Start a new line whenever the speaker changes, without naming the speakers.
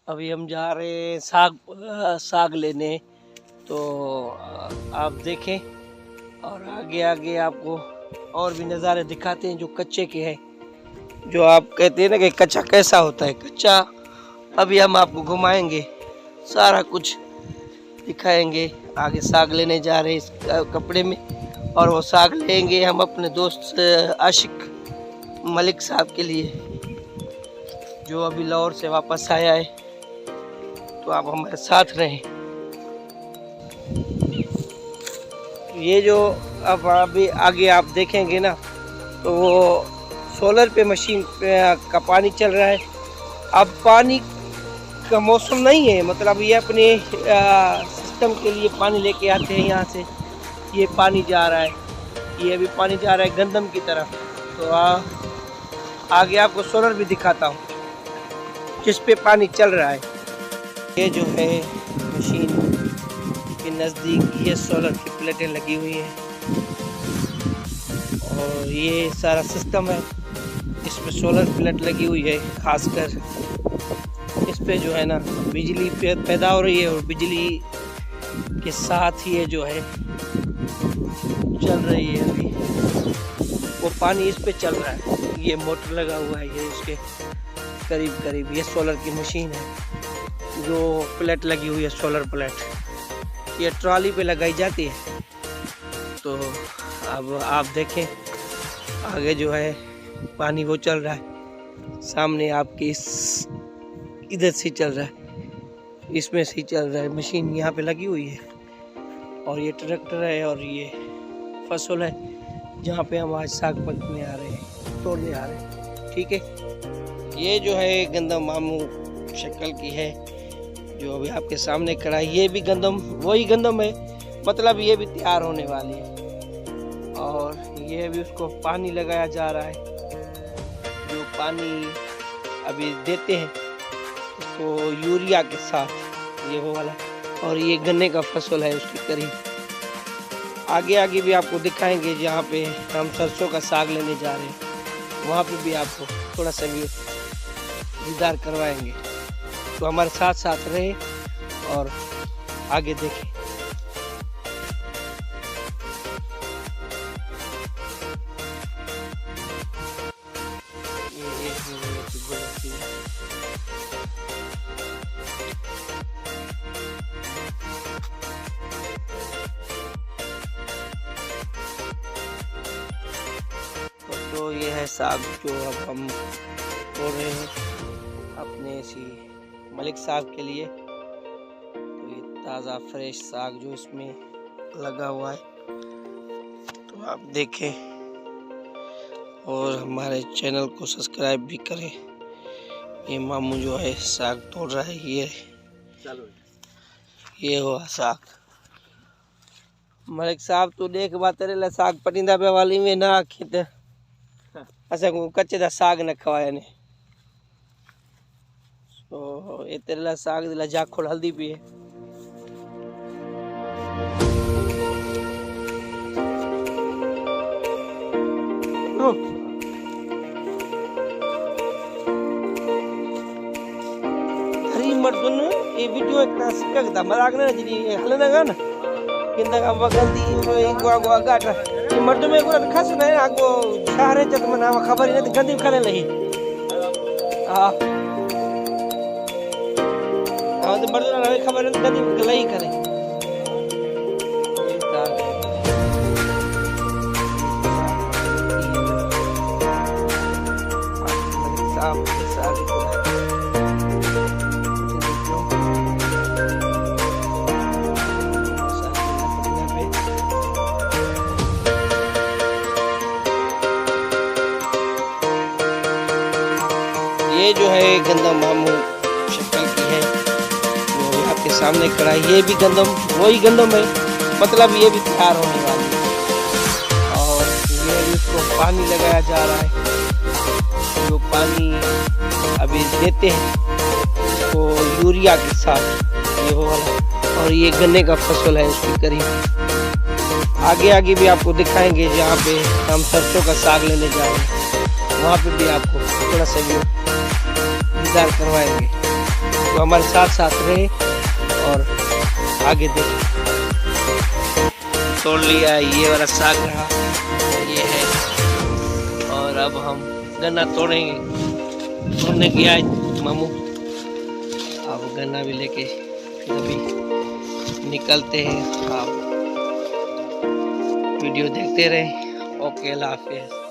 अभी हम जा रहे हैं साग लेने। तो आप देखें और आगे आगे आपको और भी नज़ारे दिखाते हैं जो कच्चे के हैं। जो आप कहते हैं ना कि कच्चा कैसा होता है, कच्चा अभी हम आपको घुमाएंगे, सारा कुछ दिखाएंगे। आगे साग लेने जा रहे हैं इस कपड़े में, और वो साग लेंगे हम अपने दोस्त आशिक मलिक साहब के लिए, जो अभी लाहौर से वापस आया है। तो आप हमारे साथ रहें। ये जो अब अभी आगे आप देखेंगे ना, तो वो सोलर पे मशीन का पानी चल रहा है। अब पानी का मौसम नहीं है, मतलब ये अपने सिस्टम के लिए पानी लेके आते हैं यहाँ से। ये पानी जा रहा है, ये अभी पानी जा रहा है गंदम की तरफ। तो आगे आपको सोलर भी दिखाता हूँ जिस पे पानी चल रहा है। ये जो है मशीन के नज़दीक ये सोलर की प्लेटें लगी हुई हैं, और ये सारा सिस्टम है। इसमें सोलर प्लेट लगी हुई है, खासकर इस पे जो है ना बिजली पैदा हो रही है, और बिजली के साथ ही ये जो है चल रही है। अभी वो पानी इस पे चल रहा है, ये मोटर लगा हुआ है, ये इसके करीब करीब ये सोलर की मशीन है। जो प्लेट लगी हुई है सोलर प्लेट, ये ट्रॉली पे लगाई जाती है। तो अब आप देखें आगे जो है पानी वो चल रहा है, सामने आपके इस इधर से चल रहा है, इसमें से चल रहा है। मशीन यहाँ पे लगी हुई है, और ये ट्रैक्टर है, और ये फसल है जहाँ पे हम आज साग पकने आ रहे हैं, तोड़ने आ रहे हैं। ठीक है, ये जो है गंदम मामू शक्ल की है, जो अभी आपके सामने खड़ा है। ये भी गंदम वही गंदम है, मतलब ये भी तैयार होने वाली है। और ये भी उसको पानी लगाया जा रहा है, जो पानी अभी देते हैं उसको यूरिया के साथ, ये वो वाला। और ये गन्ने का फसल है उसके करीब। आगे आगे भी आपको दिखाएंगे, जहाँ पे हम सरसों का साग लेने जा रहे हैं वहाँ पे भी आपको थोड़ा सा भी दीदार करवाएंगे। तो हमारे साथ साथ रहे और आगे देखें। तो ये है साग जो अब हम तोड़ रहे हैं अपने इसी मलिक साहब के लिए। तो ये ताज़ा फ्रेश साग जो इसमें लगा हुआ है, तो आप देखें और हमारे चैनल को सब्सक्राइब भी करें। ये मामू जो है साग तोड़ रहा है, ये हुआ साग। मलिक साहब तो देख बात रे साग पटिंदा पे वाली में ना खेत असा को कच्चे दा साग न खवाया ने। तो ये तेरे ला साग दिला जाखोड़ हल्दी भी है। हरी मर्दन ये वीडियो एक ना सिक्का मजाक ना जी हलना गा ना किंदा का बगंदी गवा गवा गाटा ये मर्दों में पूरा खास ना है आगो शहर जत में नाम खबर नहीं गंदी खाने लगी। हां तो मर्दों ना खबर नहीं गंदी गलाई करे। ये जो है गंदम मामू शक्ल की है, जो आपके सामने खड़ा है। ये भी गंदम वही गंदम है, मतलब ये भी तैयार होने वाली है। और ये भी उसको पानी लगाया जा रहा है, जो पानी अभी देते हैं उसको यूरिया के साथ, ये वो वाला। और ये गन्ने का फसल है उसके करीब। आगे आगे भी आपको दिखाएंगे, जहाँ पे हम सरसों का साग लेने जा रहे हैं वहाँ पे भी आपको थोड़ा सा भी दीदार करवाएंगे। तो हमारे हमारे साथ साथ रहे और आगे देखें। तोड़ लिया ये वाला साग रहा, ये है। और अब हम गन्ना तोड़ने गया है मामू। अब गन्ना भी लेके फिर अभी निकलते हैं। आप वीडियो देखते रहे। ओके, अल्लाह हाफिज़।